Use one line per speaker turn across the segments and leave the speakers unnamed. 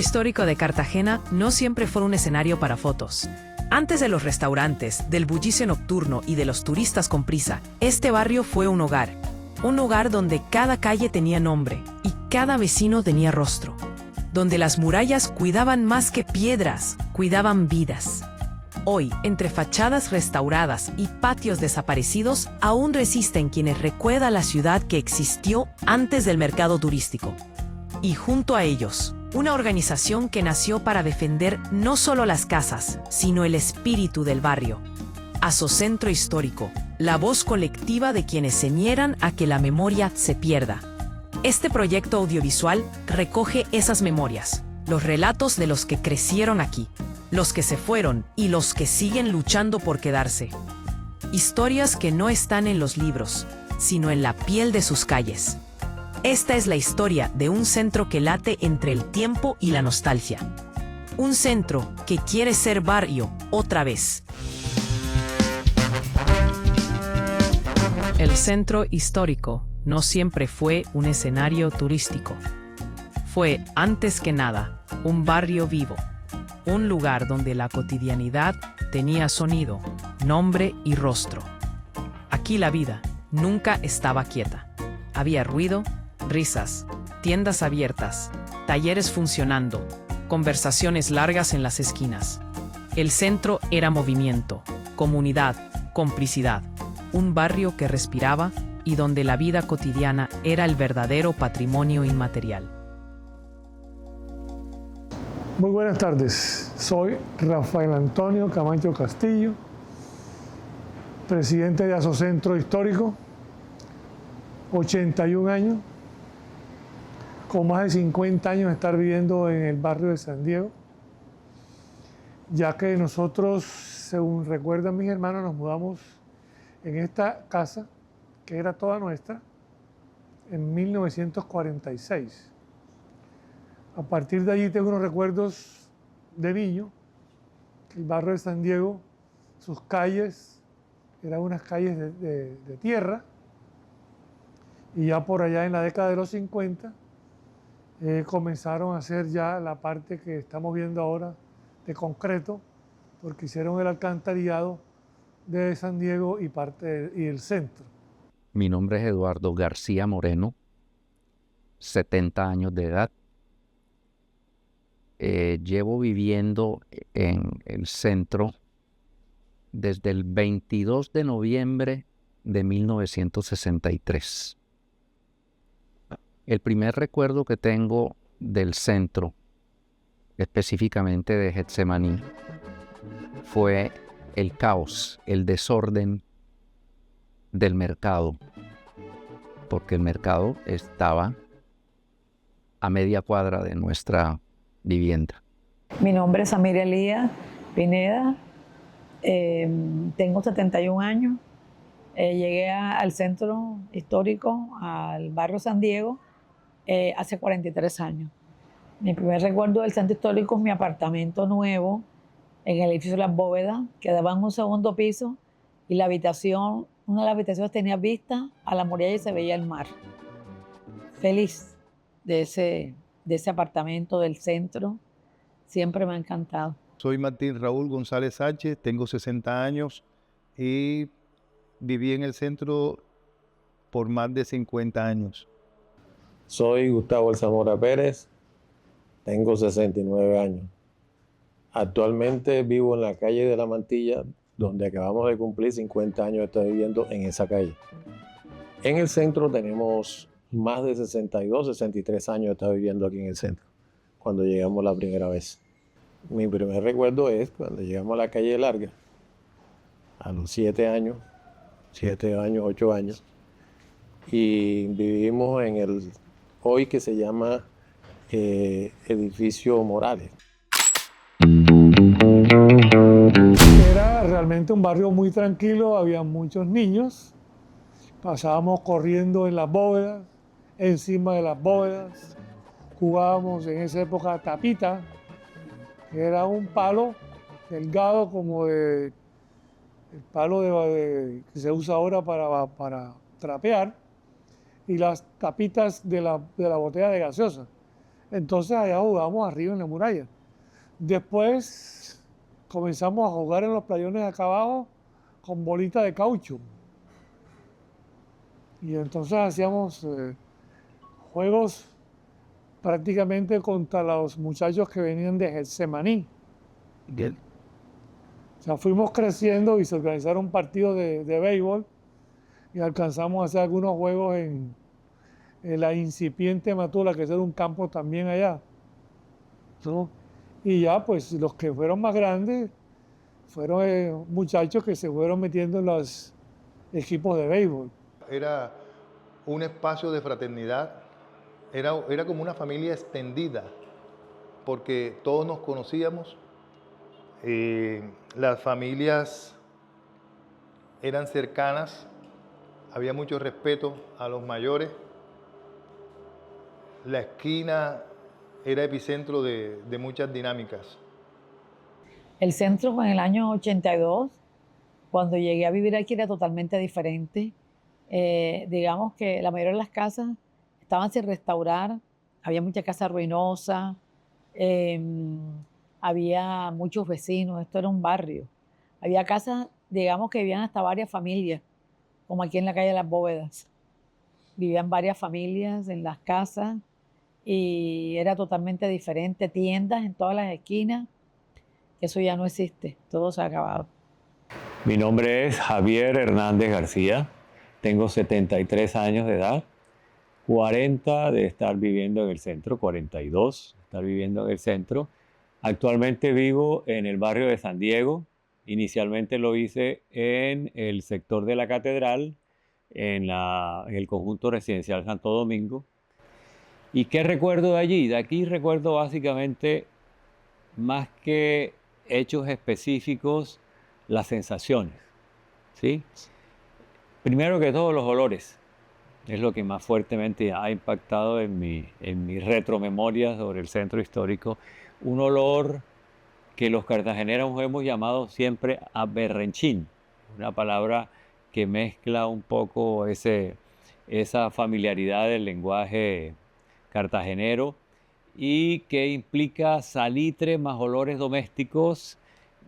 histórico de Cartagena no siempre fue un escenario para fotos. Antes de los restaurantes, del bullicio nocturno y de los turistas con prisa, este barrio fue un hogar. Un hogar donde cada calle tenía nombre y cada vecino tenía rostro. Donde las murallas cuidaban más que piedras, cuidaban vidas. Hoy, entre fachadas restauradas y patios desaparecidos, aún resisten quienes recuerdan la ciudad que existió antes del mercado turístico. Y junto a ellos, una organización que nació para defender no solo las casas, sino el espíritu del barrio. Asocentro Histórico, la voz colectiva de quienes se niegan a que la memoria se pierda. Este proyecto audiovisual recoge esas memorias, los relatos de los que crecieron aquí, los que se fueron y los que siguen luchando por quedarse. Historias que no están en los libros, sino en la piel de sus calles. Esta es la historia de un centro que late entre el tiempo y la nostalgia. Un centro que quiere ser barrio otra vez. El centro histórico no siempre fue un escenario turístico. Fue, antes que nada, un barrio vivo. Un lugar donde la cotidianidad tenía sonido, nombre y rostro. Aquí la vida nunca estaba quieta. Había ruido, risas, tiendas abiertas, talleres funcionando, conversaciones largas en las esquinas. El centro era movimiento, comunidad, complicidad, un barrio que respiraba y donde la vida cotidiana era el verdadero patrimonio inmaterial.
Muy buenas tardes, soy Rafael Antonio Camacho Castillo, presidente de Asocentro Histórico, 81 años, con más de 50 años de estar viviendo en el barrio de San Diego, ya que nosotros, según recuerdan mis hermanos, nos mudamos en esta casa, que era toda nuestra, en 1946. A partir de allí tengo unos recuerdos de niño, que el barrio de San Diego, sus calles, eran unas calles de tierra, y ya por allá en la década de los 50 comenzaron a hacer ya la parte que estamos viendo ahora de concreto, porque hicieron el alcantarillado de San Diego y el centro.
Mi nombre es Eduardo García Moreno, 70 años de edad. Llevo viviendo en el centro desde el 22 de noviembre de 1963. El primer recuerdo que tengo del centro, específicamente de Getsemaní, fue el caos, el desorden del mercado, porque el mercado estaba a media cuadra de nuestra vivienda.
Mi nombre es Amiria Elías Pineda, tengo 71 años, llegué al centro histórico, al barrio San Diego, hace 43 años. Mi primer recuerdo del centro histórico es mi apartamento nuevo en el edificio Las Bóvedas, que daba en un segundo piso y la habitación, una de las habitaciones tenía vista a la muralla y se veía el mar. Feliz de ese apartamento del centro, siempre me ha encantado.
Soy Martín Raúl González Sánchez, tengo 60 años y viví en el centro por más de 50 años.
Soy Gustavo Zamora Pérez, tengo 69 años. Actualmente vivo en la calle de la Mantilla, donde acabamos de cumplir 50 años de estar viviendo en esa calle. En el centro tenemos más de 62, 63 años de estar viviendo aquí en el centro, cuando llegamos la primera vez. Mi primer recuerdo es cuando llegamos a la calle Larga, a los 7 años, 8 años, y vivimos en el hoy que se llama Edificio Morales.
Era realmente un barrio muy tranquilo, había muchos niños, pasábamos corriendo en las bóvedas, encima de las bóvedas, jugábamos en esa época tapita, que era un palo delgado como el palo que se usa ahora para trapear, y las tapitas de la botella de gaseosa. Entonces allá jugábamos arriba en la muralla. Después comenzamos a jugar en los playones de acá abajo con bolitas de caucho. Y entonces hacíamos juegos prácticamente contra los muchachos que venían de Getsemaní.
Bien.
O sea, fuimos creciendo y se organizaron partidos de béisbol y alcanzamos a hacer algunos juegos en la incipiente Matula, que es un campo también allá, ¿no? Y ya, pues, los que fueron más grandes fueron muchachos que se fueron metiendo en los equipos de béisbol.
Era un espacio de fraternidad, era como una familia extendida, porque todos nos conocíamos, las familias eran cercanas, había mucho respeto a los mayores. La esquina era epicentro de muchas dinámicas.
El centro fue en el año 82, cuando llegué a vivir aquí era totalmente diferente. Digamos que la mayoría de las casas estaban sin restaurar, había mucha casa ruinosa, había muchos vecinos, esto era un barrio. Había casas, digamos que vivían hasta varias familias, como aquí en la calle de las Bóvedas. Vivían varias familias en las casas y era totalmente diferente. Tiendas en todas las esquinas, eso ya no existe, todo se ha acabado.
Mi nombre es Javier Hernández García, tengo 73 años de edad, 40 de estar viviendo en el centro, 42 de estar viviendo en el centro. Actualmente vivo en el barrio de San Diego. Inicialmente lo hice en el sector de la Catedral, en el conjunto residencial Santo Domingo. ¿Y qué recuerdo de allí? De aquí recuerdo básicamente, más que hechos específicos, las sensaciones, ¿sí? Primero que todo, los olores. Es lo que más fuertemente ha impactado en mi retromemoria sobre el centro histórico. Un olor que los cartageneros hemos llamado siempre aberrenchín, una palabra que mezcla un poco esa familiaridad del lenguaje cartagenero y que implica salitre más olores domésticos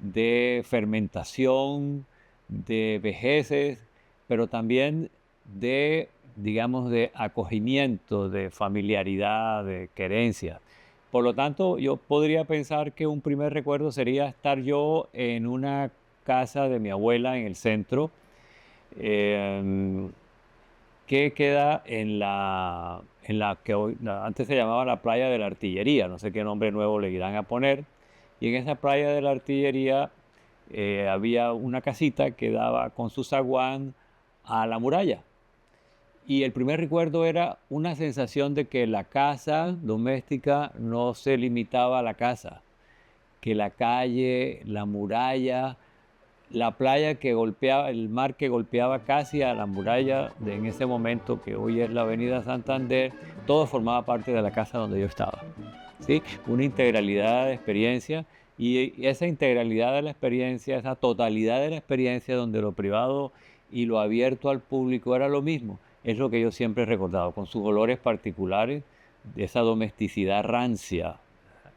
de fermentación, de vejeces, pero también de, digamos, de acogimiento, de familiaridad, de querencia. Por lo tanto, yo podría pensar que un primer recuerdo sería estar yo en una casa de mi abuela en el centro, que queda en la que hoy, antes se llamaba la playa de la Artillería, no sé qué nombre nuevo le irán a poner, y en esa playa de la Artillería había una casita que daba con su zaguán a la muralla. Y el primer recuerdo era una sensación de que la casa doméstica no se limitaba a la casa, que la calle, la muralla, la playa que golpeaba, el mar que golpeaba casi a la muralla de en ese momento que hoy es la Avenida Santander, todo formaba parte de la casa donde yo estaba, ¿sí? Una integralidad de experiencia, y esa integralidad de la experiencia, esa totalidad de la experiencia donde lo privado y lo abierto al público era lo mismo, es lo que yo siempre he recordado, con sus olores particulares, de esa domesticidad rancia.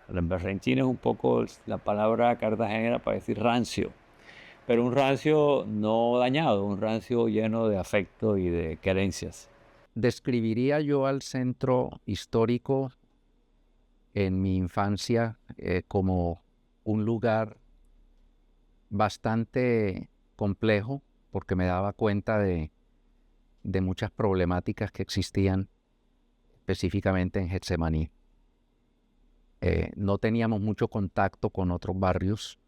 El berrenchín es un poco la palabra cartagenera para decir rancio, pero un rancio no dañado, un rancio lleno de afecto y de querencias.
Describiría yo al centro histórico en mi infancia como un lugar bastante complejo, porque me daba cuenta de muchas problemáticas que existían específicamente en Getsemaní. No teníamos mucho contacto con otros barrios,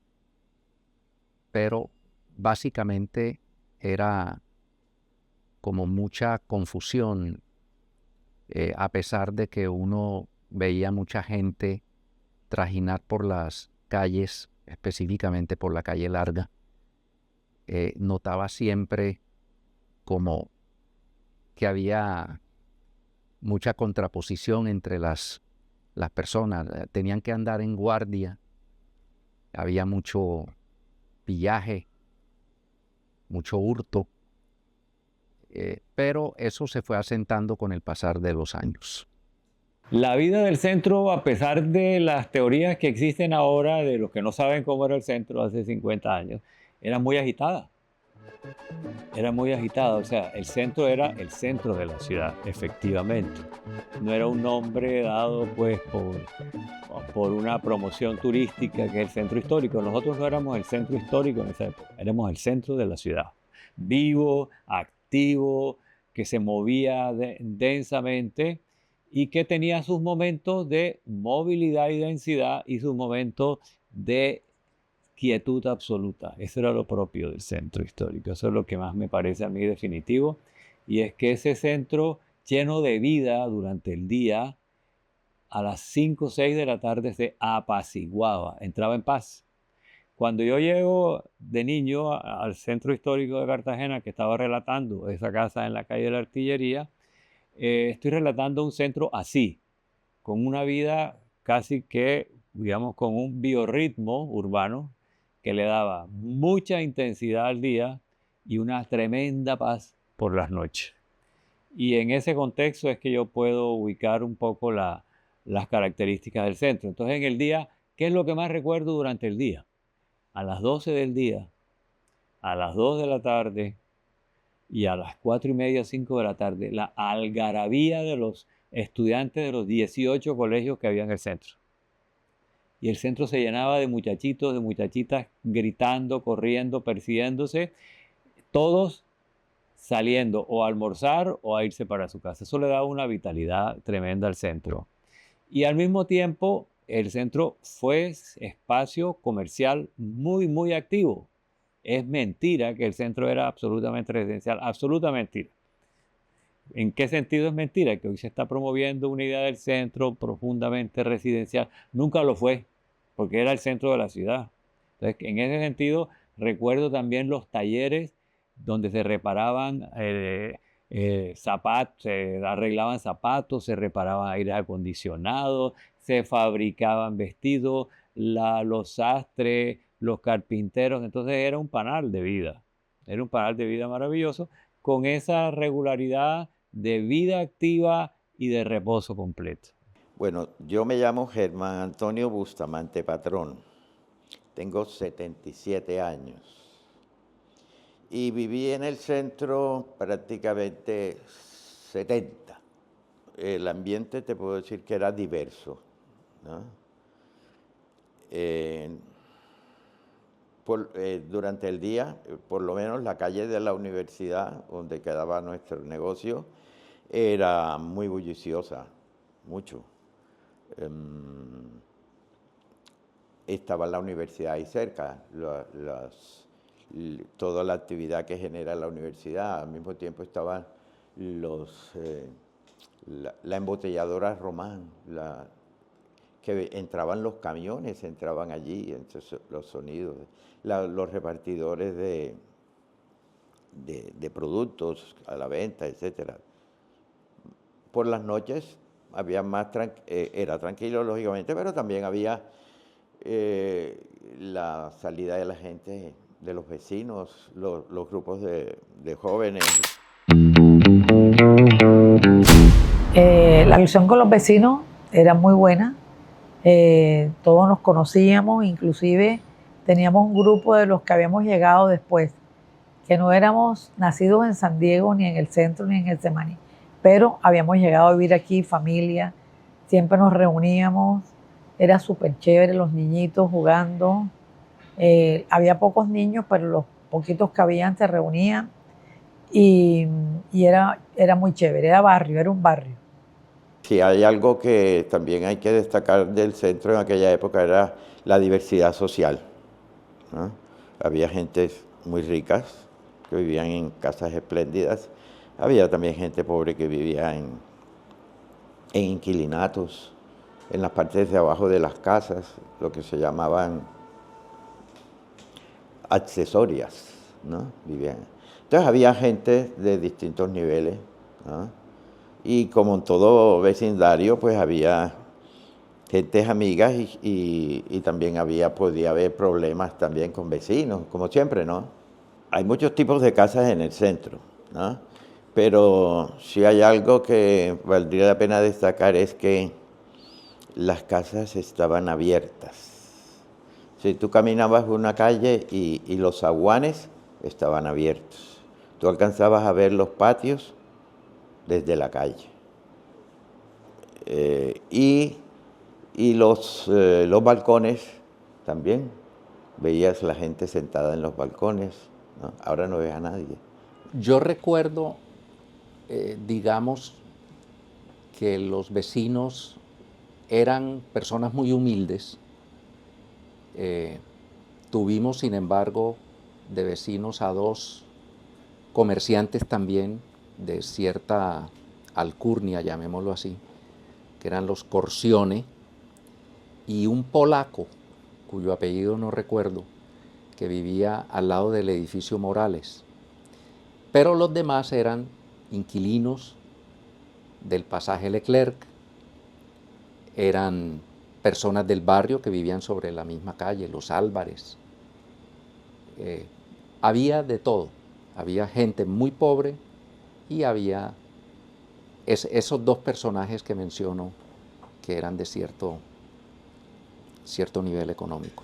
pero básicamente era como mucha confusión, a pesar de que uno veía mucha gente trajinar por las calles, específicamente por la calle Larga. Notaba siempre como que había mucha contraposición entre las personas, tenían que andar en guardia, había mucho pillaje, mucho hurto, pero eso se fue asentando con el pasar de los años.
La vida del centro, a pesar de las teorías que existen ahora, de los que no saben cómo era el centro hace 50 años, era muy agitada. Era muy agitada, o sea, el centro era el centro de la ciudad, efectivamente. No era un nombre dado pues por una promoción turística que es el centro histórico. Nosotros no éramos el centro histórico en esa época, éramos el centro de la ciudad. Vivo, activo, que se movía densamente y que tenía sus momentos de movilidad y densidad y sus momentos de quietud absoluta. Eso era lo propio del centro histórico. Eso es lo que más me parece a mí definitivo. Y es que ese centro lleno de vida durante el día, a las 5 o 6 de la tarde se apaciguaba, entraba en paz. Cuando yo llego de niño al centro histórico de Cartagena, que estaba relatando esa casa en la calle de la Artillería, estoy relatando un centro así, con una vida casi que, digamos, con un biorritmo urbano que le daba mucha intensidad al día y una tremenda paz por las noches. Y en ese contexto es que yo puedo ubicar un poco las características del centro. Entonces, en el día, ¿qué es lo que más recuerdo durante el día? A las 12 del día, a las 2 de la tarde y a las 4:30, 5 de la tarde, la algarabía de los estudiantes de los 18 colegios que había en el centro. Y el centro se llenaba de muchachitos, de muchachitas gritando, corriendo, persiguiéndose, todos saliendo o a almorzar o a irse para su casa. Eso le daba una vitalidad tremenda al centro. Y al mismo tiempo, el centro fue espacio comercial muy, muy activo. Es mentira que el centro era absolutamente residencial, absoluta mentira. ¿En qué sentido es mentira? Que hoy se está promoviendo una idea del centro profundamente residencial. Nunca lo fue, porque era el centro de la ciudad. Entonces, en ese sentido, recuerdo también los talleres donde se reparaban zapatos, se arreglaban zapatos, se reparaban aire acondicionado, se fabricaban vestidos, los sastres, los carpinteros. Entonces era un panal de vida. Era un panal de vida maravilloso con esa regularidad de vida activa y de reposo completo.
Bueno, yo me llamo Germán Antonio Bustamante Patrón. Tengo 77 años. Y viví en el centro prácticamente 70. El ambiente te puedo decir que era diverso, ¿no? Durante el día, por lo menos la calle de la universidad, donde quedaba nuestro negocio, era muy bulliciosa, mucho. Estaba la universidad ahí cerca, toda la actividad que genera la universidad. Al mismo tiempo estaban la embotelladora Román, que entraban los camiones, entraban allí, entonces los sonidos, los repartidores de productos a la venta, etc. Por las noches había más era tranquilo, lógicamente, pero también había la salida de la gente, de los vecinos, los grupos de jóvenes.
La relación con los vecinos era muy buena. Todos nos conocíamos, inclusive teníamos un grupo de los que habíamos llegado después, que no éramos nacidos en San Diego, ni en el centro, ni en Getsemaní, pero habíamos llegado a vivir aquí, familia, siempre nos reuníamos, era súper chévere, los niñitos jugando, había pocos niños, pero los poquitos que habían se reunían y era muy chévere, era un barrio.
Sí, hay algo que también hay que destacar del centro en aquella época, era la diversidad social, ¿no? Había gente muy ricas que vivían en casas espléndidas, había también gente pobre que vivía en inquilinatos, en las partes de abajo de las casas, lo que se llamaban accesorias, ¿no? Vivían. Entonces había gente de distintos niveles, ¿no? Y como en todo vecindario, pues había gentes amigas y también podía haber problemas también con vecinos, como siempre, ¿no? Hay muchos tipos de casas en el centro, ¿no? Pero si hay algo que valdría la pena destacar es que las casas estaban abiertas. Si tú caminabas por una calle y los zaguanes estaban abiertos, tú alcanzabas a ver los patios desde la calle. Y los balcones también. Veías la gente sentada en los balcones, ¿no? Ahora no ves a nadie.
Yo recuerdo, digamos, que los vecinos eran personas muy humildes. Tuvimos, sin embargo, de vecinos a 2 comerciantes también de cierta alcurnia, llamémoslo así, que eran los Corcione, y un polaco, cuyo apellido no recuerdo, que vivía al lado del edificio Morales. Pero los demás eran inquilinos del pasaje Leclerc, eran personas del barrio que vivían sobre la misma calle, los Álvarez. Había de todo, había gente muy pobre y había esos 2 personajes que menciono que eran de cierto nivel económico.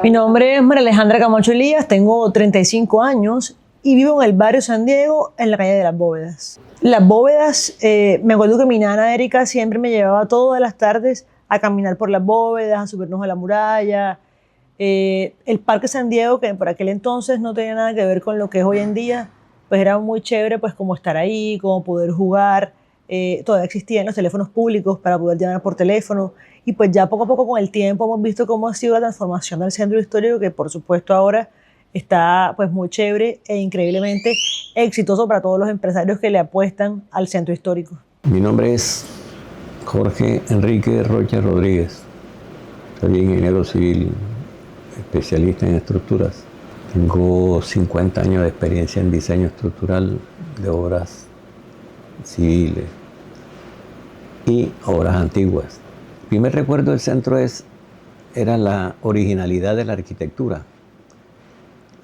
Mi nombre es María Alejandra Camacho Elías, tengo 35 años y vivo en el barrio San Diego, en la calle de Las Bóvedas. Las Bóvedas, me acuerdo que mi nana Erika siempre me llevaba todas las tardes a caminar por Las Bóvedas, a subirnos a la muralla. El Parque San Diego, que por aquel entonces no tenía nada que ver con lo que es hoy en día, pues era muy chévere pues como estar ahí, como poder jugar. Todavía existían los teléfonos públicos para poder llamar por teléfono, y pues ya poco a poco con el tiempo hemos visto cómo ha sido la transformación del centro histórico, que por supuesto ahora está pues muy chévere e increíblemente exitoso para todos los empresarios que le apuestan al centro histórico.
Mi nombre es Jorge Enrique Rocha Rodríguez. Soy ingeniero civil, especialista en estructuras. Tengo 50 años de experiencia en diseño estructural de obras civiles y obras antiguas. El primer recuerdo del centro era la originalidad de la arquitectura,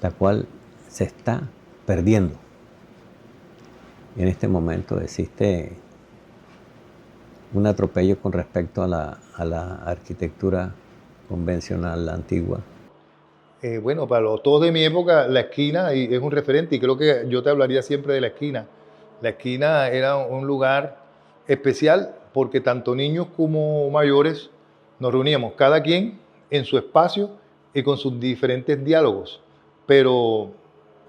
la cual se está perdiendo. Y en este momento existe un atropello con respecto a la arquitectura convencional, la antigua.
Bueno, para todos de mi época, la esquina es un referente, y creo que yo te hablaría siempre de la esquina. La esquina era un lugar especial porque tanto niños como mayores nos reuníamos, cada quien en su espacio y con sus diferentes diálogos. Pero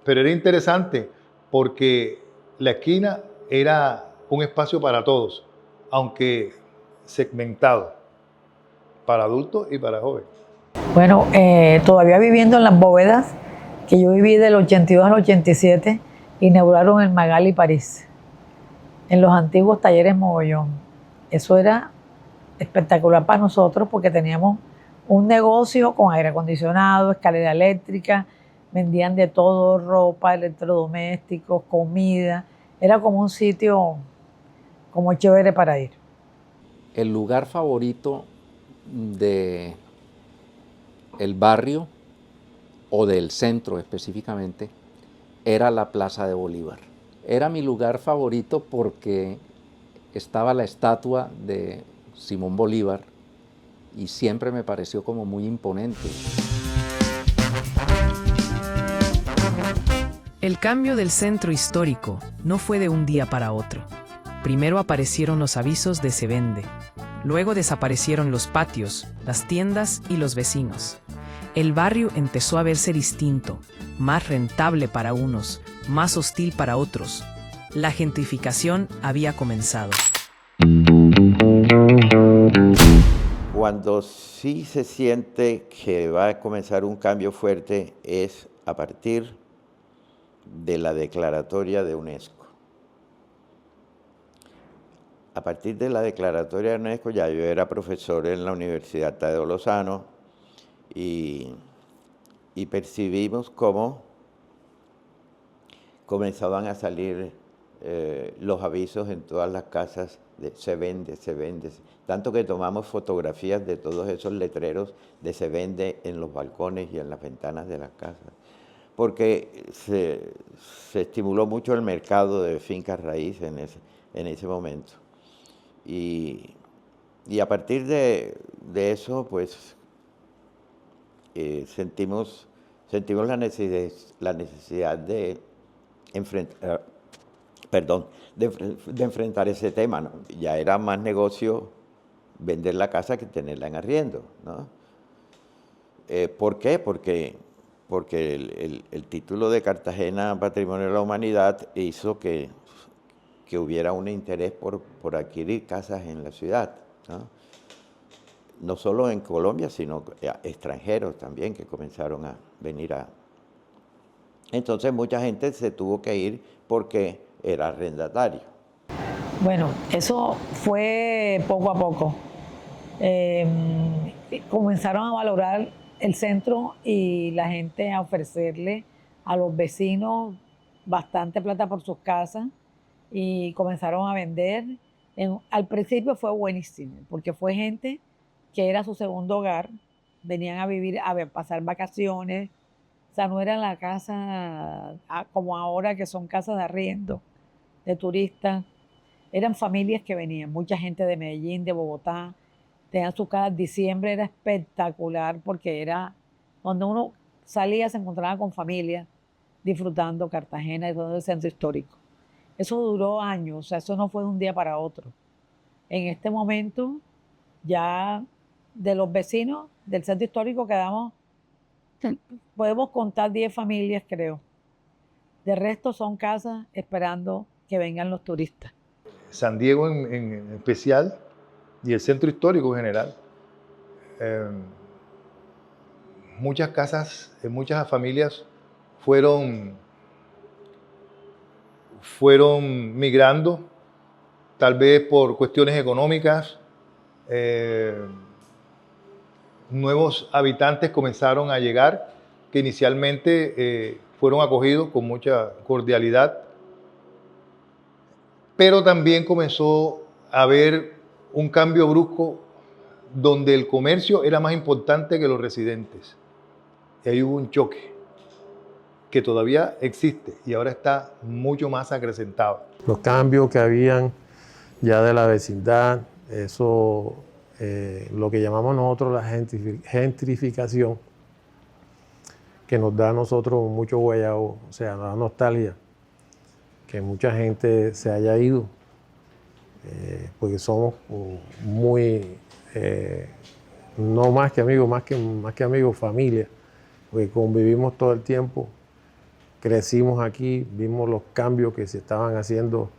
era interesante porque la esquina era un espacio para todos, aunque segmentado, para adultos y para jóvenes.
Bueno, todavía viviendo en Las Bóvedas, que yo viví del 82 al 87, inauguraron el Magali París, en los antiguos talleres Mogollón. Eso era espectacular para nosotros porque teníamos un negocio con aire acondicionado, escalera eléctrica, vendían de todo, ropa, electrodomésticos, comida. Era como un sitio como chévere para ir.
El lugar favorito de el barrio o del centro específicamente era la Plaza de Bolívar. Era mi lugar favorito porque estaba la estatua de Simón Bolívar y siempre me pareció como muy imponente.
El cambio del centro histórico no fue de un día para otro. Primero aparecieron los avisos de se vende. Luego desaparecieron los patios, las tiendas y los vecinos. El barrio empezó a verse distinto, más rentable para unos, más hostil para otros. La gentrificación había comenzado.
Cuando sí se siente que va a comenzar un cambio fuerte es a partir de la declaratoria de UNESCO. A partir de la declaratoria de UNESCO, ya yo era profesor en la Universidad Tadeo Lozano y percibimos cómo comenzaban a salir los avisos en todas las casas de se vende, se vende. Tanto que tomamos fotografías de todos esos letreros de se vende en los balcones y en las ventanas de las casas. porque se estimuló mucho el mercado de fincas raíces en ese momento. Y a partir de eso, pues, sentimos la necesidad de enfrentar, de enfrentar ese tema, ¿no? Ya era más negocio vender la casa que tenerla en arriendo, ¿no? ¿Por qué? Porque el título de Cartagena Patrimonio de la Humanidad hizo que hubiera un interés por adquirir casas en la ciudad, ¿no? No solo en Colombia, sino extranjeros también que comenzaron a venir a... Entonces mucha gente se tuvo que ir porque era arrendatario.
Bueno, eso fue poco a poco. Comenzaron a valorar el centro y la gente a ofrecerle a los vecinos bastante plata por sus casas y comenzaron a vender. Al principio fue buenísimo, porque fue gente que era su segundo hogar, venían a vivir, a pasar vacaciones, o sea, no era la casa como ahora que son casas de arriendo, de turistas, eran familias que venían, mucha gente de Medellín, de Bogotá, tenían sus casas. Diciembre era espectacular porque era cuando uno salía, se encontraba con familias disfrutando Cartagena y todo el centro histórico. Eso duró años, o sea, eso no fue de un día para otro. En este momento, ya de los vecinos del centro histórico podemos contar 10 familias, creo. De resto son casas esperando que vengan los turistas.
San Diego en especial y el centro histórico en general. Muchas casas, muchas familias fueron migrando, tal vez por cuestiones económicas. Nuevos habitantes comenzaron a llegar, que inicialmente fueron acogidos con mucha cordialidad, pero también comenzó a haber un cambio brusco donde el comercio era más importante que los residentes. Y ahí hubo un choque que todavía existe y ahora está mucho más acrecentado.
Los cambios que habían ya de la vecindad, eso, lo que llamamos nosotros la gentrificación, que nos da a nosotros mucho guayabo, o sea, nos da nostalgia, que mucha gente se haya ido, porque somos muy, no más que amigos, más que amigos, familia, porque convivimos todo el tiempo, crecimos aquí, vimos los cambios que se estaban haciendo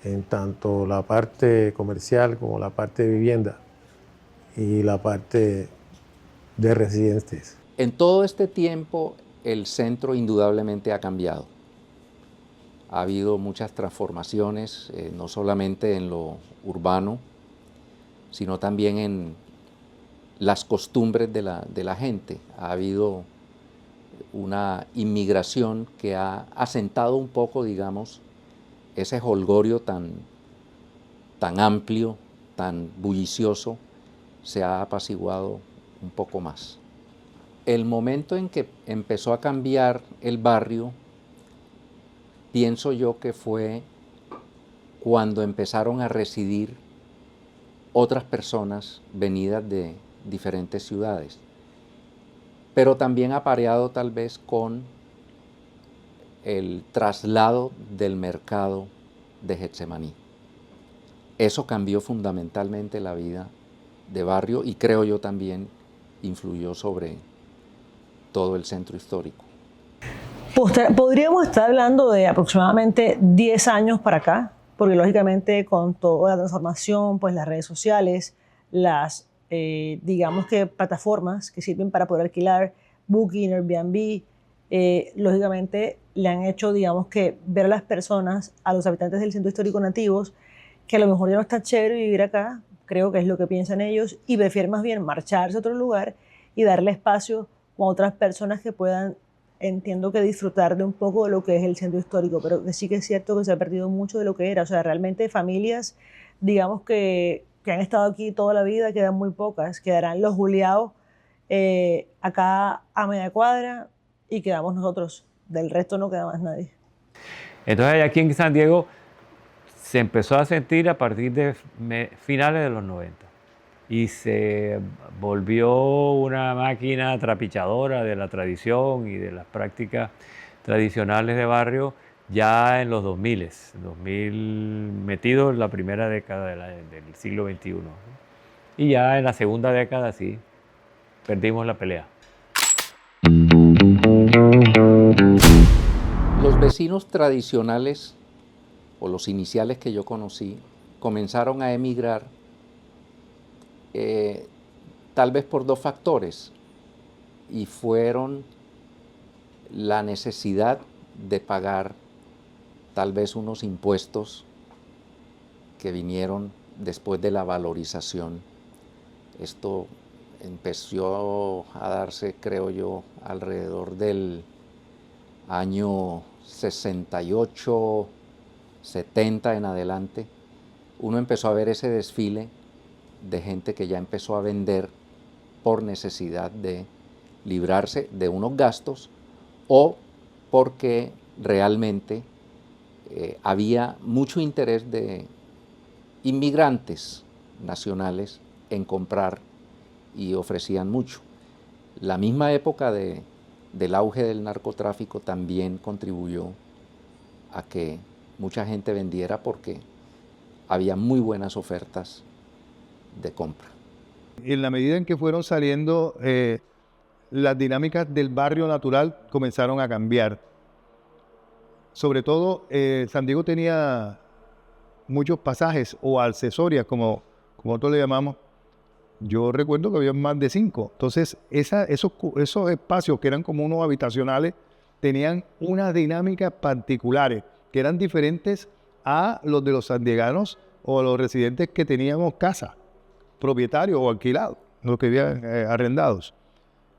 en tanto la parte comercial como la parte de vivienda y la parte de residentes.
En todo este tiempo, el centro indudablemente ha cambiado. Ha habido muchas transformaciones, no solamente en lo urbano, sino también en las costumbres de la gente. Ha habido una inmigración que ha asentado un poco, digamos, ese jolgorio tan amplio, tan bullicioso, se ha apaciguado un poco más. El momento en que empezó a cambiar el barrio, pienso yo que fue cuando empezaron a residir otras personas venidas de diferentes ciudades, pero también apareado tal vez con el traslado del mercado de Getsemaní. Eso cambió fundamentalmente la vida de barrio y creo yo también influyó sobre todo el centro histórico.
Podríamos estar hablando de aproximadamente 10 años para acá, porque lógicamente con toda la transformación, pues las redes sociales, las digamos que plataformas que sirven para poder alquilar, Booking, Airbnb, lógicamente le han hecho, digamos que ver a las personas, a los habitantes del centro histórico nativos, que a lo mejor ya no está chévere vivir acá, creo que es lo que piensan ellos, y prefieren más bien marcharse a otro lugar y darle espacio a otras personas que puedan, entiendo que disfrutar de un poco de lo que es el centro histórico, pero que sí que es cierto que se ha perdido mucho de lo que era, o sea, realmente familias, digamos que han estado aquí toda la vida, quedan muy pocas, quedarán los juliados acá a media cuadra, y quedamos nosotros. Del resto no queda más nadie.
Entonces aquí en San Diego se empezó a sentir a partir de finales de los 90 y se volvió una máquina trapichadora de la tradición y de las prácticas tradicionales de barrio ya en los 2000, metido en la primera década del siglo XXI, ¿no? Y ya en la segunda década sí, perdimos la pelea.
Los vecinos tradicionales, o los iniciales que yo conocí, comenzaron a emigrar tal vez por dos factores, y fueron la necesidad de pagar tal vez unos impuestos que vinieron después de la valorización. Esto empezó a darse, creo yo, alrededor del año 68, 70 en adelante. Uno empezó a ver ese desfile de gente que ya empezó a vender por necesidad de librarse de unos gastos o porque realmente había mucho interés de inmigrantes nacionales en comprar y ofrecían mucho. La misma época del auge del narcotráfico también contribuyó a que mucha gente vendiera porque había muy buenas ofertas de compra.
En la medida en que fueron saliendo, las dinámicas del barrio natural comenzaron a cambiar. Sobre todo, San Diego tenía muchos pasajes o accesorias, como nosotros le llamamos. Yo recuerdo que había más de 5. Entonces, esos espacios que eran como unos habitacionales tenían unas dinámicas particulares que eran diferentes a los de los sandieganos o los residentes que teníamos casa, propietarios o alquilados, los que vivían arrendados.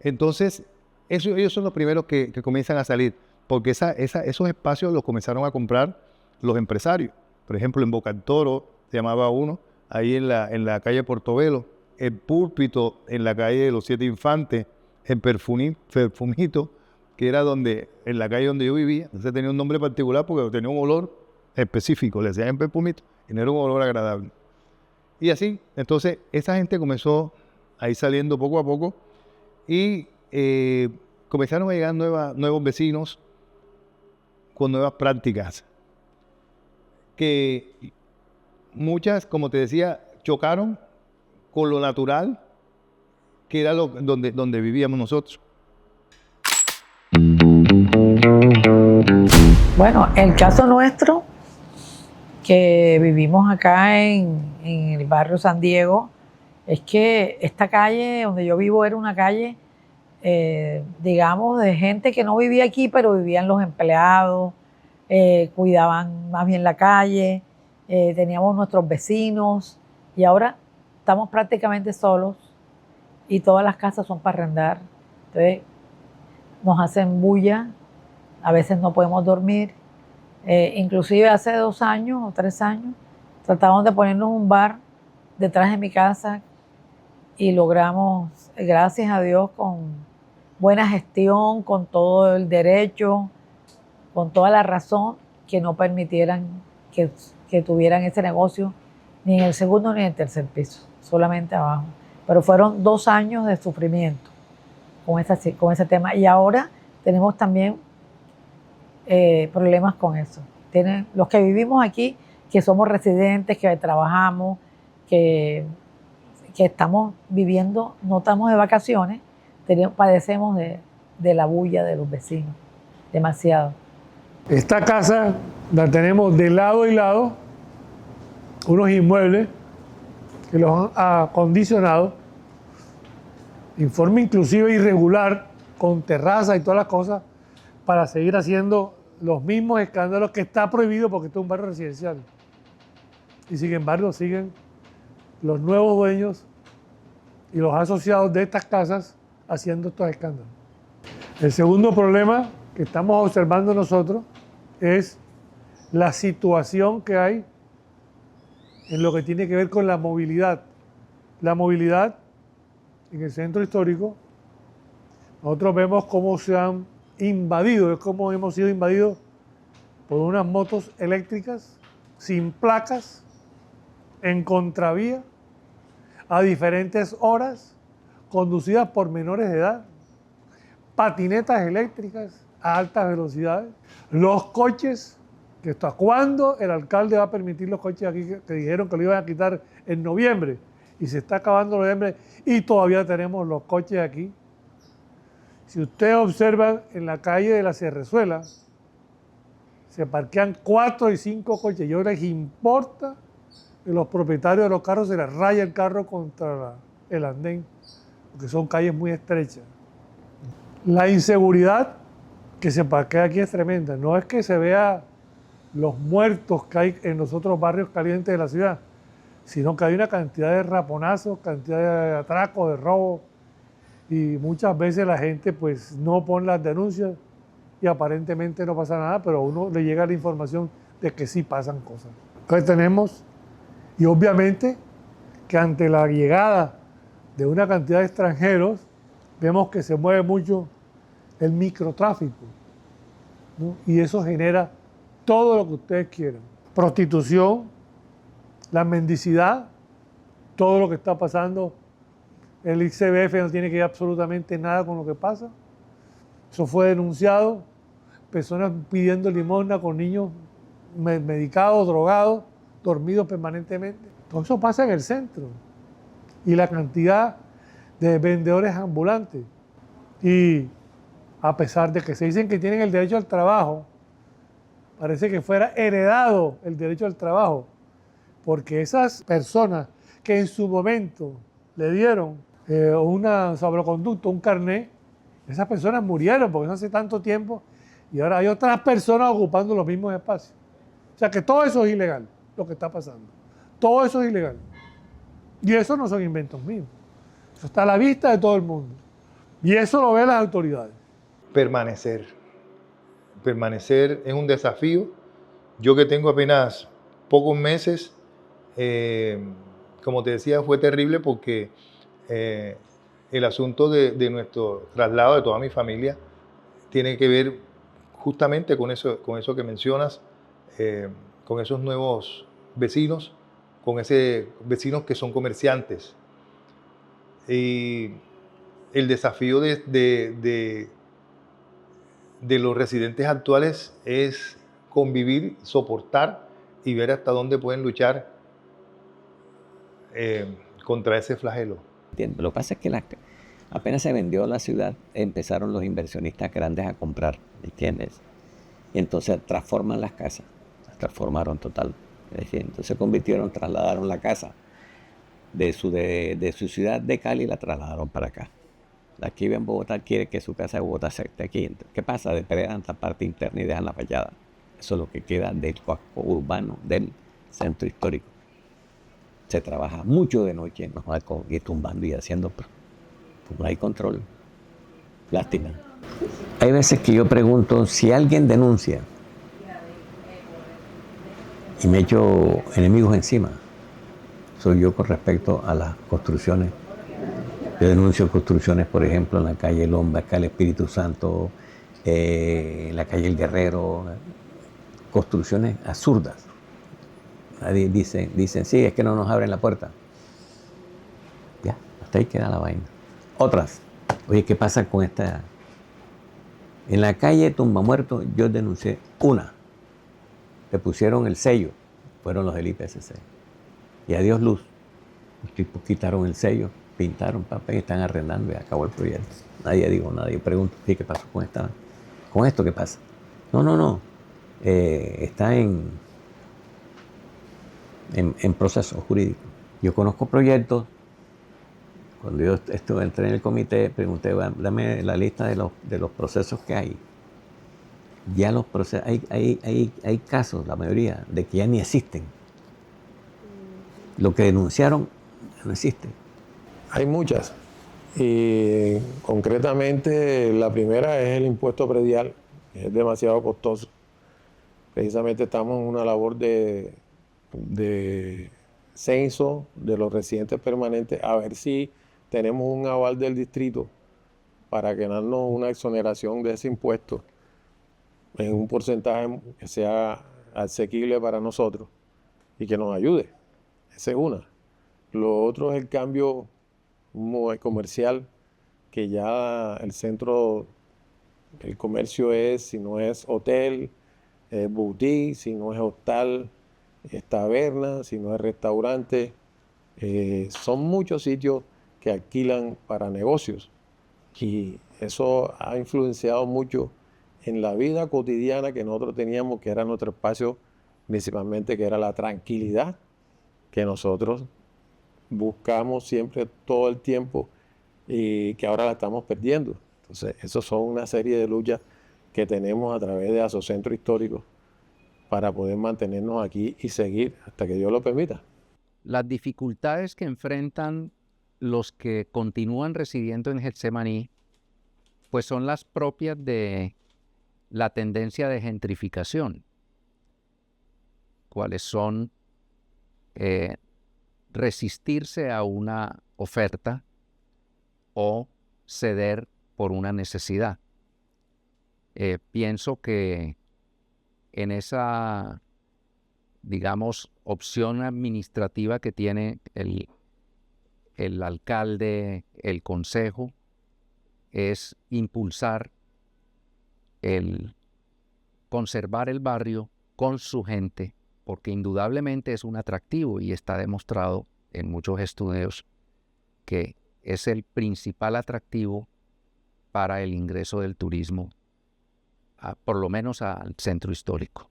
Entonces, ellos son los primeros que comienzan a salir, porque esos espacios los comenzaron a comprar los empresarios. Por ejemplo, en Boca del Toro, se llamaba uno, ahí en la calle Portobelo, el Púlpito en la calle de los 7 Infantes, en Perfumito, que era en la calle donde yo vivía. Entonces tenía un nombre particular porque tenía un olor específico, le decían en Perfumito, y no era un olor agradable. Y así, entonces, esa gente comenzó a ir saliendo poco a poco y comenzaron a llegar nuevos vecinos con nuevas prácticas, que muchas, como te decía, chocaron con lo natural, que era donde vivíamos nosotros.
Bueno, el caso nuestro, que vivimos acá en el barrio San Diego, es que esta calle donde yo vivo era una calle, digamos, de gente que no vivía aquí, pero vivían los empleados, cuidaban más bien la calle, teníamos nuestros vecinos, y ahora estamos prácticamente solos y todas las casas son para arrendar. Entonces nos hacen bulla, a veces no podemos dormir. Inclusive hace 2 años o 3 años tratamos de ponernos un bar detrás de mi casa y logramos, gracias a Dios, con buena gestión, con todo el derecho, con toda la razón, que no permitieran que tuvieran ese negocio ni en el segundo ni en el tercer piso, solamente abajo. Pero fueron 2 años de sufrimiento con ese tema. Y ahora tenemos también problemas con eso. Los que vivimos aquí, que somos residentes, que trabajamos, que estamos viviendo, no estamos de vacaciones, padecemos de la bulla de los vecinos, demasiado.
Esta casa la tenemos de lado y lado, unos inmuebles que los han acondicionado en forma inclusive irregular, con terraza y todas las cosas, para seguir haciendo los mismos escándalos que está prohibido porque esto es un barrio residencial. Y sin embargo siguen los nuevos dueños y los asociados de estas casas haciendo estos escándalos. El segundo problema que estamos observando nosotros es la situación que hay en lo que tiene que ver con la movilidad. La movilidad en el centro histórico, nosotros vemos cómo se han invadidos, es como hemos sido invadidos por unas motos eléctricas sin placas, en contravía, a diferentes horas, conducidas por menores de edad, patinetas eléctricas a altas velocidades, los coches, que hasta cuándo el alcalde va a permitir los coches aquí que dijeron que lo iban a quitar en noviembre, y se está acabando noviembre y todavía tenemos los coches aquí. Si ustedes observan en la calle de la Cerrezuela, se parquean 4 y 5 coches. Yo les importa que los propietarios de los carros se les raya el carro contra el andén, porque son calles muy estrechas. La inseguridad que se parquea aquí es tremenda. No es que se vea los muertos que hay en los otros barrios calientes de la ciudad, sino que hay una cantidad de raponazos, cantidad de atracos, de robos, y muchas veces la gente pues no pone las denuncias y aparentemente no pasa nada, pero a uno le llega la información de que sí pasan cosas. Entonces tenemos, y obviamente que ante la llegada de una cantidad de extranjeros, vemos que se mueve mucho el microtráfico, ¿no? Y eso genera todo lo que ustedes quieran. Prostitución, la mendicidad, todo lo que está pasando. El ICBF no tiene que ver absolutamente nada con lo que pasa. Eso fue denunciado. Personas pidiendo limosna con niños medicados, drogados, dormidos permanentemente. Todo eso pasa en el centro. Y la cantidad de vendedores ambulantes. Y a pesar de que se dicen que tienen el derecho al trabajo, parece que fuera heredado el derecho al trabajo, porque esas personas que en su momento le dieron un salvoconducto, un carnet, esas personas murieron porque eso hace tanto tiempo y ahora hay otras personas ocupando los mismos espacios. O sea que todo eso es ilegal, lo que está pasando. Todo eso es ilegal. Y eso no son inventos míos. Eso está a la vista de todo el mundo. Y eso lo ven las autoridades.
Permanecer es un desafío. Yo que tengo apenas pocos meses, como te decía, fue terrible porque el asunto de nuestro traslado de toda mi familia tiene que ver justamente con eso que mencionas, con esos nuevos vecinos, con esos vecinos que son comerciantes. Y el desafío de los residentes actuales es convivir, soportar y ver hasta dónde pueden luchar contra ese flagelo.
Lo que pasa es que apenas se vendió la ciudad, empezaron los inversionistas grandes a comprar, ¿entiendes? Y entonces transforman las casas, las transformaron total. Es decir, entonces trasladaron la casa de su ciudad de Cali, la trasladaron para acá. Aquí en Bogotá quiere que su casa de Bogotá se esté aquí. ¿Qué pasa? Depredan la parte interna y dejan la fachada. Eso es lo que queda del casco urbano, del centro histórico. Se trabaja mucho de noche, nos va a ir tumbando y haciendo, pues no hay control. Lástima. Hay veces que yo pregunto si alguien denuncia y me echo enemigos encima, soy yo con respecto a las construcciones. Yo denuncio construcciones, por ejemplo, en la calle Lomba, acá el Espíritu Santo, en la calle El Guerrero, construcciones absurdas. Nadie dicen, sí, es que no nos abren la puerta. Ya, hasta ahí queda la vaina. Otras, oye, ¿qué pasa con esta? En la calle Tumbamuerto yo denuncié una. Le pusieron el sello, fueron los del IPCC. Y adiós luz. Los tipos quitaron el sello, pintaron papel y están arrendando y acabó el proyecto. Nadie dijo nada. Yo pregunto, ¿qué pasó con esto? ¿Qué pasa? No. Está en proceso jurídico. Yo conozco proyectos. Cuando yo entré en el comité, pregunté, dame la lista de los procesos que hay. Ya los procesos, hay casos, la mayoría, de que ya ni existen. Lo que denunciaron no existe.
Hay muchas. Y concretamente la primera es el impuesto predial, que es demasiado costoso. Precisamente estamos en una labor de censo de los residentes permanentes, a ver si tenemos un aval del distrito para ganarnos una exoneración de ese impuesto en un porcentaje que sea asequible para nosotros y que nos ayude. Esa es una. Lo otro es el cambio comercial, que ya el centro, el comercio es, si no es hotel, es boutique, si no es hostal, es taberna, si no es restaurante. Son muchos sitios que alquilan para negocios y eso ha influenciado mucho en la vida cotidiana que nosotros teníamos, que era nuestro espacio principalmente, que era la tranquilidad que nosotros buscamos siempre todo el tiempo y que ahora la estamos perdiendo. Entonces, esas son una serie de luchas que tenemos a través de Asocentro Histórico para poder mantenernos aquí y seguir hasta que Dios lo permita.
Las dificultades que enfrentan los que continúan residiendo en Getsemaní, pues son las propias de la tendencia de gentrificación, cuáles son resistirse a una oferta o ceder por una necesidad. Pienso que en esa, digamos, opción administrativa que tiene el alcalde, el consejo, es impulsar el conservar el barrio con su gente, porque indudablemente es un atractivo y está demostrado en muchos estudios que es el principal atractivo para el ingreso del turismo, por lo menos al centro histórico.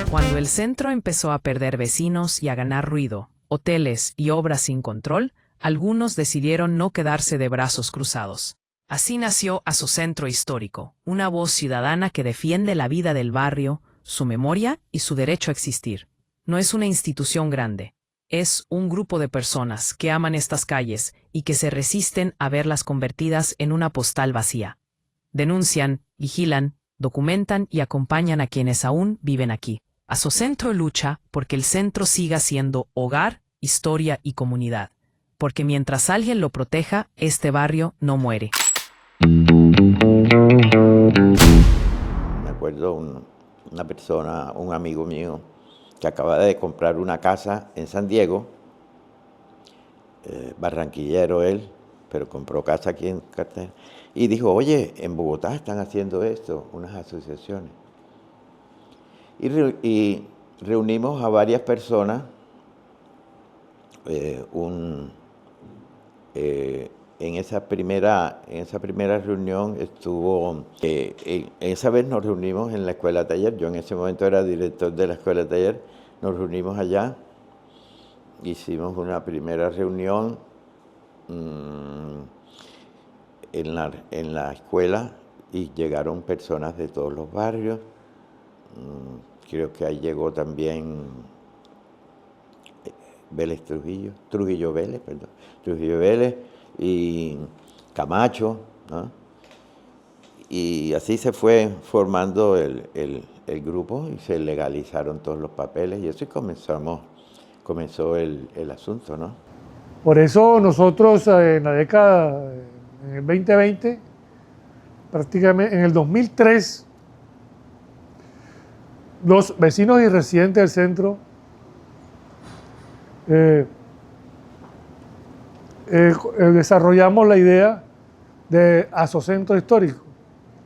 Cuando el centro empezó a perder vecinos y a ganar ruido, hoteles y obras sin control, algunos decidieron no quedarse de brazos cruzados. Así nació Asocentro Histórico, una voz ciudadana que defiende la vida del barrio, su memoria y su derecho a existir. No es una institución grande, es un grupo de personas que aman estas calles y que se resisten a verlas convertidas en una postal vacía. Denuncian, vigilan, documentan y acompañan a quienes aún viven aquí. Asocentro lucha porque el centro siga siendo hogar, historia y comunidad, porque mientras alguien lo proteja, este barrio no muere.
Me acuerdo una persona, un amigo mío, que acaba de comprar una casa en San Diego, barranquillero él, pero compró casa aquí en Cartagena, y dijo, oye, en Bogotá están haciendo esto, unas asociaciones. Y reunimos a varias personas, en esa primera reunión estuvo, esa vez nos reunimos en la escuela taller, yo en ese momento era director de la escuela taller, nos reunimos allá, hicimos una primera reunión en la escuela y llegaron personas de todos los barrios, creo que ahí llegó también Trujillo Vélez y Camacho, ¿no? Y así se fue formando el grupo y se legalizaron todos los papeles y así comenzó el asunto, ¿no?
Por eso nosotros en la década, en el 2020, prácticamente en el 2003, los vecinos y residentes del centro desarrollamos la idea de Asocentro Histórico.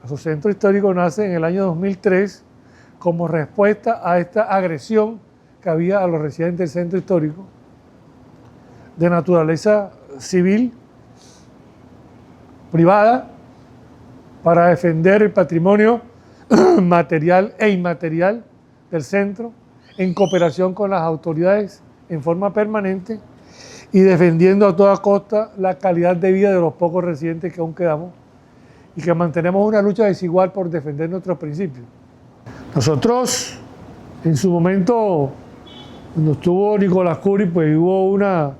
Asocentro Histórico nace en el año 2003 como respuesta a esta agresión que había a los residentes del centro histórico de naturaleza civil, privada, para defender el patrimonio material e inmaterial del centro en cooperación con las autoridades en forma permanente y defendiendo a toda costa la calidad de vida de los pocos residentes que aún quedamos y que mantenemos una lucha desigual por defender nuestros principios. Nosotros, en su momento, cuando estuvo Nicolás Curi, pues hubo una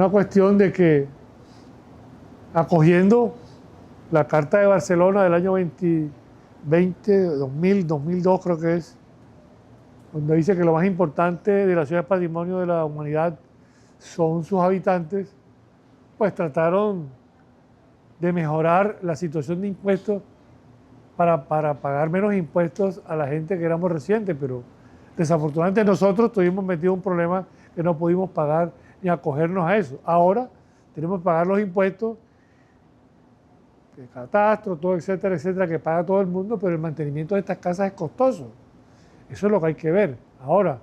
cuestión de que, acogiendo la Carta de Barcelona del año 2002 creo que es, donde dice que lo más importante de la ciudad es patrimonio de la humanidad son sus habitantes, pues trataron de mejorar la situación de impuestos para pagar menos impuestos a la gente que éramos residentes, pero desafortunadamente nosotros tuvimos metido un problema que no pudimos pagar ni acogernos a eso. Ahora tenemos que pagar los impuestos, el catastro, todo, etcétera, etcétera, que paga todo el mundo, pero el mantenimiento de estas casas es costoso. Eso es lo que hay que ver. Ahora,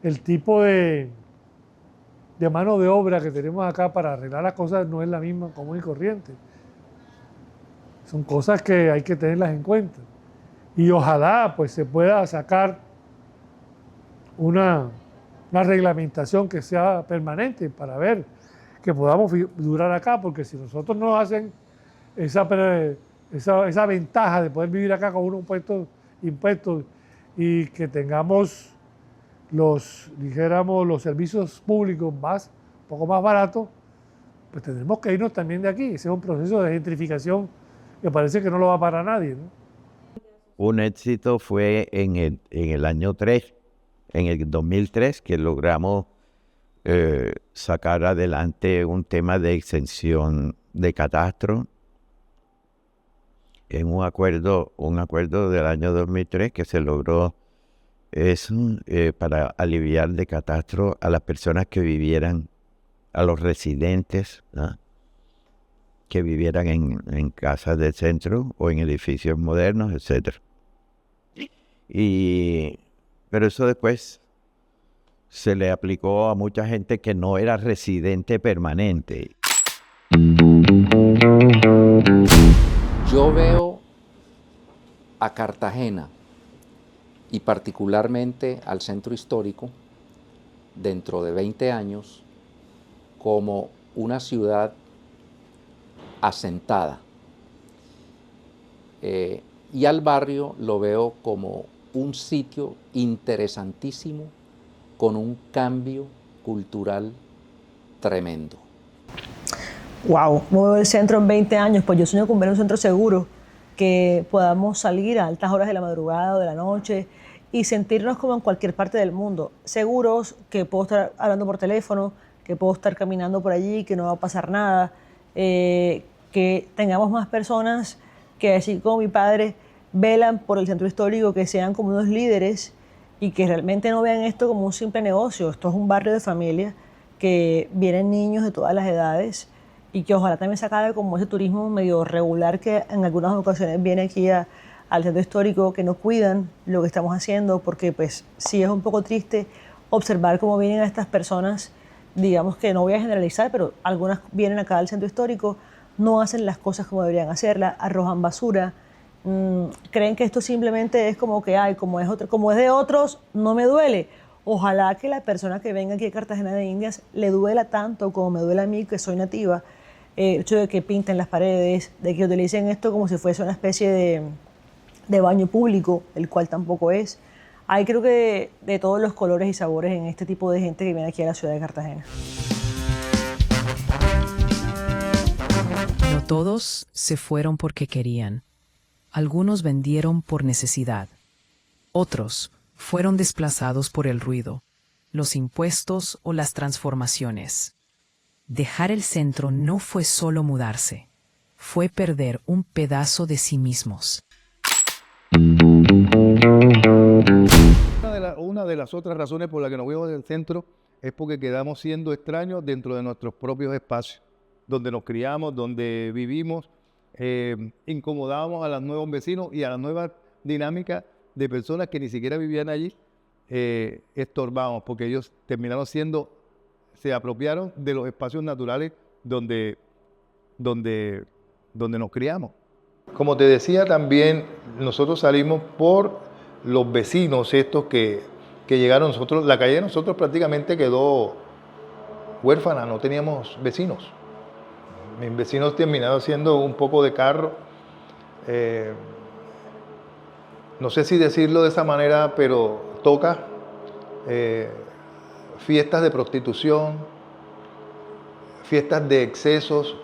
el tipo de mano de obra que tenemos acá para arreglar las cosas no es la misma común y corriente. Son cosas que hay que tenerlas en cuenta. Y ojalá pues se pueda sacar una reglamentación que sea permanente para ver que podamos durar acá, porque si nosotros no hacen esa ventaja de poder vivir acá con unos impuestos y que tengamos los servicios públicos un poco más baratos, pues tendremos que irnos también de aquí. Ese es un proceso de gentrificación que parece que no lo va a parar nadie, ¿no?
Un éxito fue en el año 3, en el 2003, que logramos sacar adelante un tema de exención de catastro en un acuerdo del año 2003 que se logró eso para aliviar de catastro a las personas que vivieran, a los residentes, ¿no?, que vivieran en casas del centro o en edificios modernos, etc. Pero eso después se le aplicó a mucha gente que no era residente permanente.
Yo veo a Cartagena y particularmente al centro histórico dentro de 20 años como una ciudad asentada. Y al barrio lo veo como un sitio interesantísimo con un cambio cultural tremendo.
Wow, ¿cómo veo el centro en 20 años? Pues yo sueño con ver un centro seguro, que podamos salir a altas horas de la madrugada o de la noche y sentirnos como en cualquier parte del mundo, seguros, que puedo estar hablando por teléfono, que puedo estar caminando por allí, que no va a pasar nada, que tengamos más personas que, así como mi padre, velan por el centro histórico, que sean como unos líderes y que realmente no vean esto como un simple negocio. Esto es un barrio de familia, que vienen niños de todas las edades y que ojalá también se acabe como ese turismo medio regular que en algunas ocasiones viene aquí al centro histórico, que no cuidan lo que estamos haciendo, porque pues sí es un poco triste observar cómo vienen a estas personas, digamos que no voy a generalizar, pero algunas vienen acá al centro histórico, no hacen las cosas como deberían hacerlas, arrojan basura, creen que esto simplemente es como que, ay, como es de otros, no me duele. Ojalá que la persona que venga aquí a Cartagena de Indias le duela tanto como me duele a mí, que soy nativa, el hecho de que pinten las paredes, de que utilicen esto como si fuese una especie de baño público, el cual tampoco es. Hay creo que de todos los colores y sabores en este tipo de gente que viene aquí a la ciudad de Cartagena.
No todos se fueron porque querían. Algunos vendieron por necesidad. Otros fueron desplazados por el ruido, los impuestos o las transformaciones. Dejar el centro no fue solo mudarse, fue perder un pedazo de sí mismos.
Una de las otras razones por las que nos fuimos del centro es porque quedamos siendo extraños dentro de nuestros propios espacios, donde nos criamos, donde vivimos, incomodábamos a los nuevos vecinos y a las nuevas dinámicas de personas que ni siquiera vivían allí, estorbábamos, porque ellos terminaron se apropiaron de los espacios naturales donde nos criamos. Como te decía también, nosotros salimos por los vecinos estos que llegaron. La calle de nosotros prácticamente quedó huérfana, no teníamos vecinos. Mis vecinos terminaron haciendo un poco de carro. No sé si decirlo de esa manera, pero toca fiestas de prostitución, fiestas de excesos,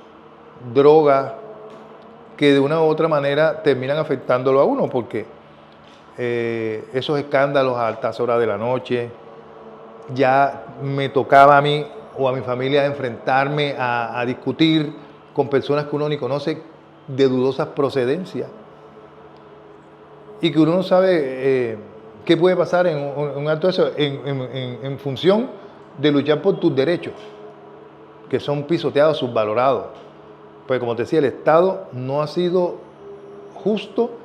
drogas, que de una u otra manera terminan afectándolo a uno, porque esos escándalos a altas horas de la noche, ya me tocaba a mí o a mi familia a enfrentarme a discutir con personas que uno ni conoce, de dudosas procedencias, y que uno no sabe qué puede pasar en un acto de eso en función de luchar por tus derechos, que son pisoteados, subvalorados. Pues como te decía, el Estado no ha sido justo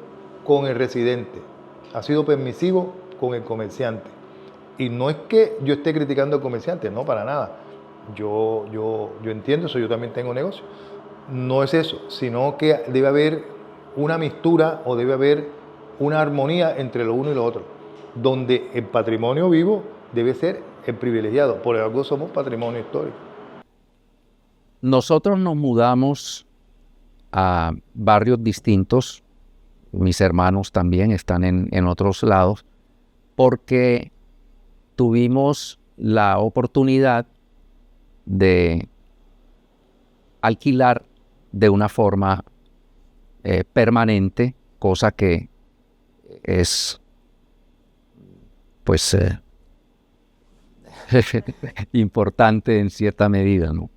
con el residente, ha sido permisivo con el comerciante. Y no es que yo esté criticando al comerciante, no, para nada. Yo entiendo eso, yo también tengo negocio. No es eso, sino que debe haber una mistura o debe haber una armonía entre lo uno y lo otro, donde el patrimonio vivo debe ser el privilegiado, por algo somos patrimonio histórico.
Nosotros nos mudamos a barrios distintos, mis hermanos también están en otros lados, porque tuvimos la oportunidad de alquilar de una forma permanente, cosa que es pues importante en cierta medida, ¿no?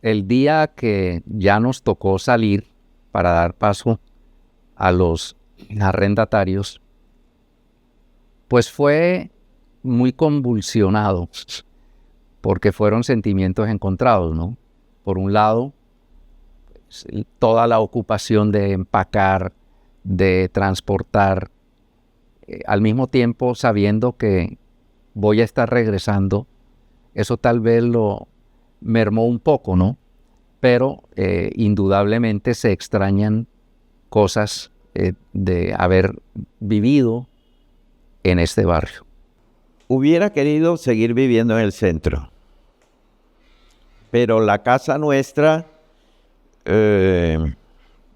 El día que ya nos tocó salir para dar paso a los arrendatarios, pues fue muy convulsionado, porque fueron sentimientos encontrados, ¿no? Por un lado, toda la ocupación de empacar, de transportar, al mismo tiempo sabiendo que voy a estar regresando, eso tal vez lo mermó un poco, ¿no? Pero indudablemente se extrañan cosas de haber vivido en este barrio.
Hubiera querido seguir viviendo en el centro, pero la casa nuestra, te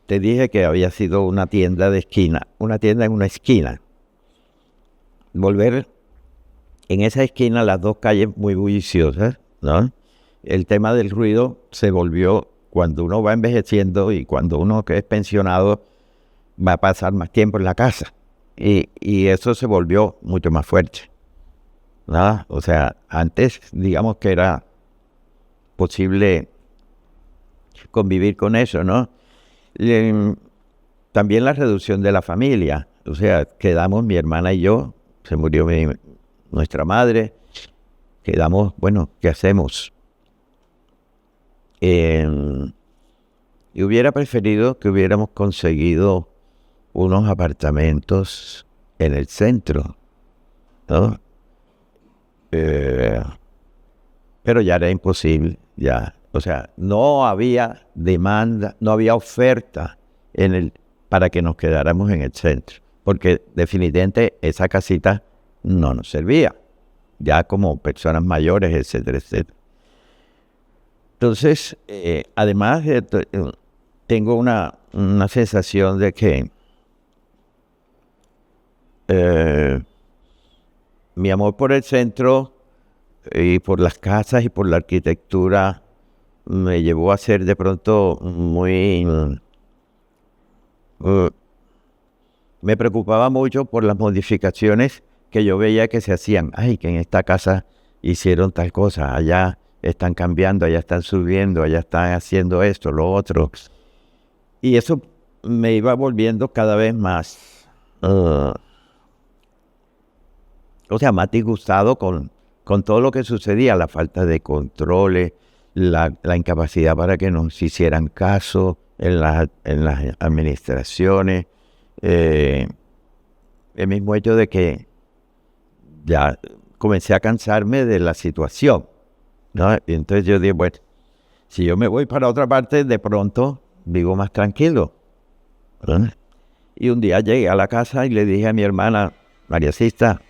dije que había sido una tienda de esquina, una tienda en una esquina. Volver en esa esquina, las dos calles muy bulliciosas, ¿no? El tema del ruido se volvió, cuando uno va envejeciendo y cuando uno que es pensionado va a pasar más tiempo en la casa. Y eso se volvió mucho más fuerte, ¿no? O sea, antes digamos que era posible convivir con eso, ¿no? También la reducción de la familia, o sea, quedamos mi hermana y yo, se murió nuestra madre, quedamos, bueno, ¿qué hacemos? Y hubiera preferido que hubiéramos conseguido unos apartamentos en el centro, ¿no? Pero ya era imposible, ya. O sea, no había demanda, no había oferta para que nos quedáramos en el centro, porque definitivamente esa casita no nos servía, ya como personas mayores, etcétera, etcétera. Entonces, además, tengo una sensación de que mi amor por el centro y por las casas y por la arquitectura me llevó a ser de pronto muy... me preocupaba mucho por las modificaciones que yo veía que se hacían. Ay, que en esta casa hicieron tal cosa, allá están cambiando, allá están subiendo, allá están haciendo esto, lo otro. Y eso me iba volviendo cada vez más, más disgustado con todo lo que sucedía, la falta de controles, la incapacidad para que nos hicieran caso en las administraciones, el mismo hecho de que ya comencé a cansarme de la situación, ¿no? Y entonces yo dije, bueno, si yo me voy para otra parte, de pronto vivo más tranquilo, ¿no? Y un día llegué a la casa y le dije a mi hermana, María Sista,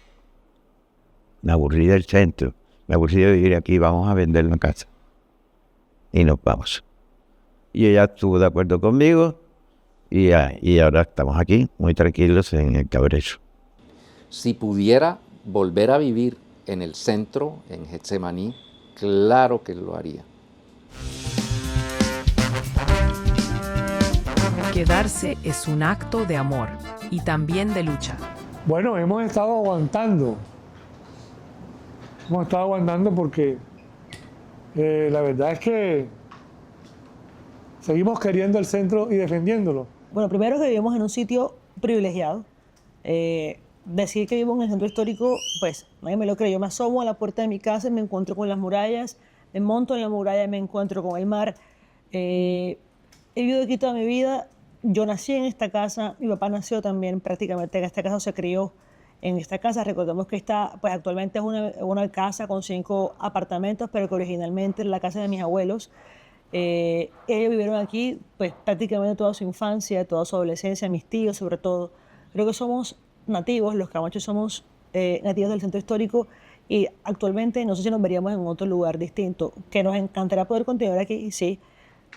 me aburrí del centro, me aburrí de vivir aquí, vamos a vender la casa. Y nos vamos. Y ella estuvo de acuerdo conmigo y ahora estamos aquí, muy tranquilos en el Cabrecho.
Si pudiera volver a vivir en el centro, en Getsemaní, claro que lo haría.
Quedarse es un acto de amor y también de lucha.
Bueno, hemos estado aguantando hemos estado aguantando porque la verdad es que seguimos queriendo el centro y defendiéndolo.
Bueno, primero que vivimos en un sitio privilegiado. Decir que vivo en el centro histórico, pues nadie me lo cree. Yo me asomo a la puerta de mi casa y me encuentro con las murallas, me monto en la muralla y me encuentro con el mar. He vivido aquí toda mi vida. Yo nací en esta casa, mi papá nació también prácticamente en esta casa, se crió en esta casa. Recordemos que esta, pues actualmente es una casa con 5 apartamentos, pero que originalmente era la casa de mis abuelos. Ellos vivieron aquí pues prácticamente toda su infancia, toda su adolescencia, mis tíos sobre todo. Creo que somos nativos, los camachois somos nativos del centro histórico y actualmente no sé si nos veríamos en otro lugar distinto, que nos encantaría poder continuar aquí, sí,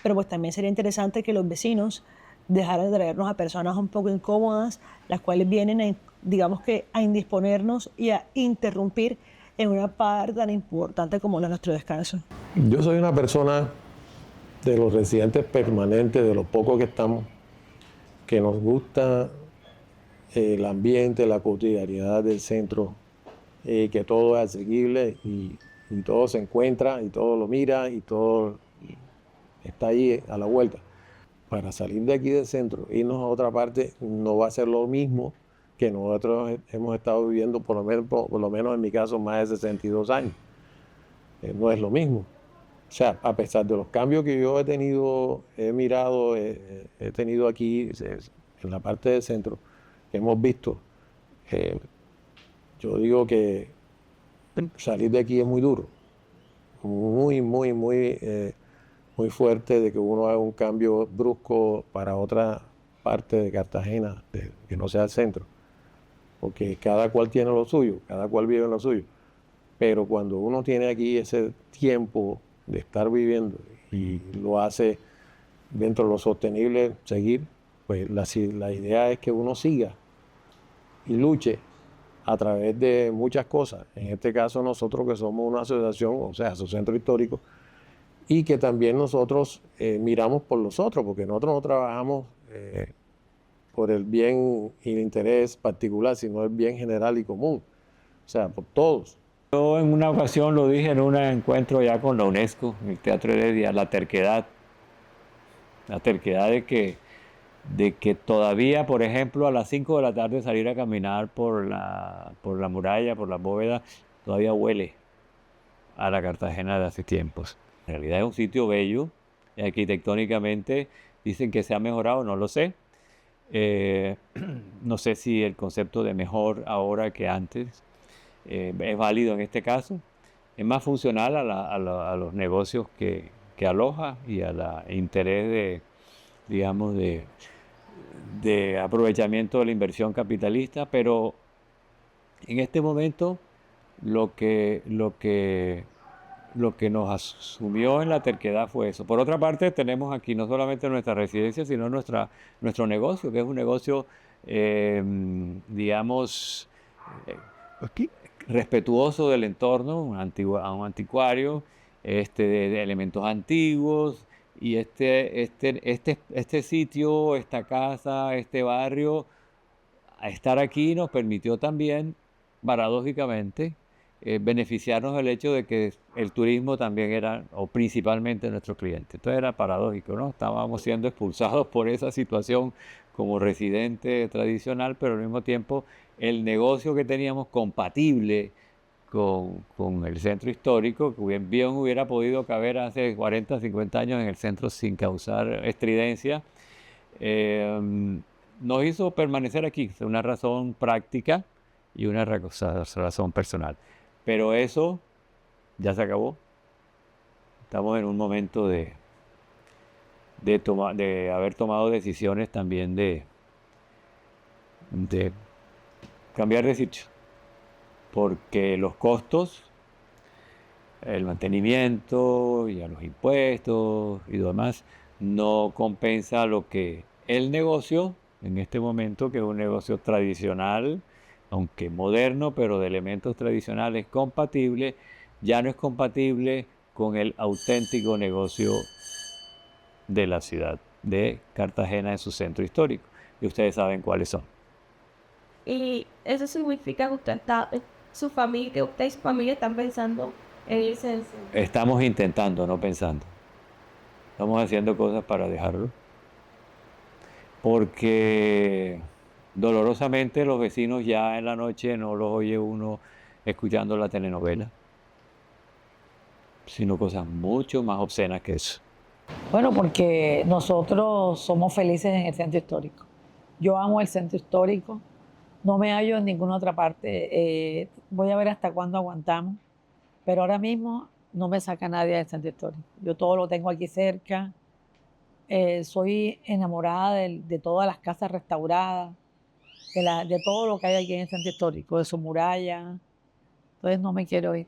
pero pues también sería interesante que los vecinos dejaran de traernos a personas un poco incómodas, las cuales vienen a, digamos que a indisponernos y a interrumpir en una parte tan importante como la de nuestro descanso.
Yo soy una persona de los residentes permanentes, de los pocos que estamos, que nos gusta el ambiente, la cotidianidad del centro, que todo es asequible y todo se encuentra y todo lo mira y todo está ahí a la vuelta. Para salir de aquí del centro, irnos a otra parte, no va a ser lo mismo que nosotros hemos estado viviendo, por lo menos en mi caso, más de 62 años. No es lo mismo. O sea, a pesar de los cambios que yo he tenido, he mirado, he tenido aquí en la parte del centro, que hemos visto, yo digo que salir de aquí es muy duro, muy fuerte, de que uno haga un cambio brusco para otra parte de Cartagena, que no sea el centro, porque cada cual tiene lo suyo, cada cual vive en lo suyo, pero cuando uno tiene aquí ese tiempo de estar viviendo y lo hace dentro de lo sostenible, seguir, pues la idea es que uno siga y luche a través de muchas cosas. En este caso nosotros que somos una asociación, o sea, su centro histórico, y que también nosotros miramos por los otros, porque nosotros no trabajamos por el bien y el interés particular, sino el bien general y común, o sea, por todos.
Yo en una ocasión lo dije en un encuentro ya con la UNESCO, en el Teatro Heredia, la terquedad de que todavía, por ejemplo, a las 5 de la tarde salir a caminar por la muralla, por las bóvedas, todavía huele a la Cartagena de hace tiempos. En realidad es un sitio bello, arquitectónicamente dicen que se ha mejorado, no lo sé. No sé si el concepto de mejor ahora que antes es válido en este caso. Es más funcional a los negocios que aloja y al interés de aprovechamiento de la inversión capitalista, pero en este momento lo que nos asumió en la terquedad fue eso. Por otra parte, tenemos aquí no solamente nuestra residencia, sino nuestro negocio, que es un negocio, respetuoso del entorno, un anticuario, de elementos antiguos, y este sitio, esta casa, este barrio, estar aquí nos permitió también, paradójicamente, beneficiarnos del hecho de que el turismo también era, o principalmente, nuestro cliente. Entonces era paradójico, ¿no? Estábamos siendo expulsados por esa situación como residente tradicional, pero al mismo tiempo el negocio que teníamos compatible con el centro histórico, que bien hubiera podido caber hace 40, 50 años en el centro sin causar estridencia, nos hizo permanecer aquí. Es una razón práctica y una razón personal. Pero eso ya se acabó. Estamos en un momento de haber tomado decisiones también de cambiar de sitio, porque los costos, el mantenimiento y a los impuestos y demás, no compensa lo que el negocio, en este momento, que es un negocio tradicional, aunque moderno, pero de elementos tradicionales compatible, ya no es compatible con el auténtico negocio de la ciudad de Cartagena en su centro histórico. Y ustedes saben cuáles son.
Y eso significa que usted está su familia, usted y su familia están pensando en irse del centro?
Estamos intentando, no pensando. Estamos haciendo cosas para dejarlo. Porque dolorosamente los vecinos ya en la noche no los oye uno escuchando la telenovela, sino cosas mucho más obscenas que eso.
Bueno, porque nosotros somos felices en el centro histórico. Yo amo el centro histórico, no me hallo en ninguna otra parte. Voy a ver hasta cuándo aguantamos, pero ahora mismo no me saca nadie del centro histórico. Yo todo lo tengo aquí cerca. Soy enamorada de todas las casas restauradas, de todo lo que hay aquí en el centro histórico, de su muralla. Entonces no me quiero ir.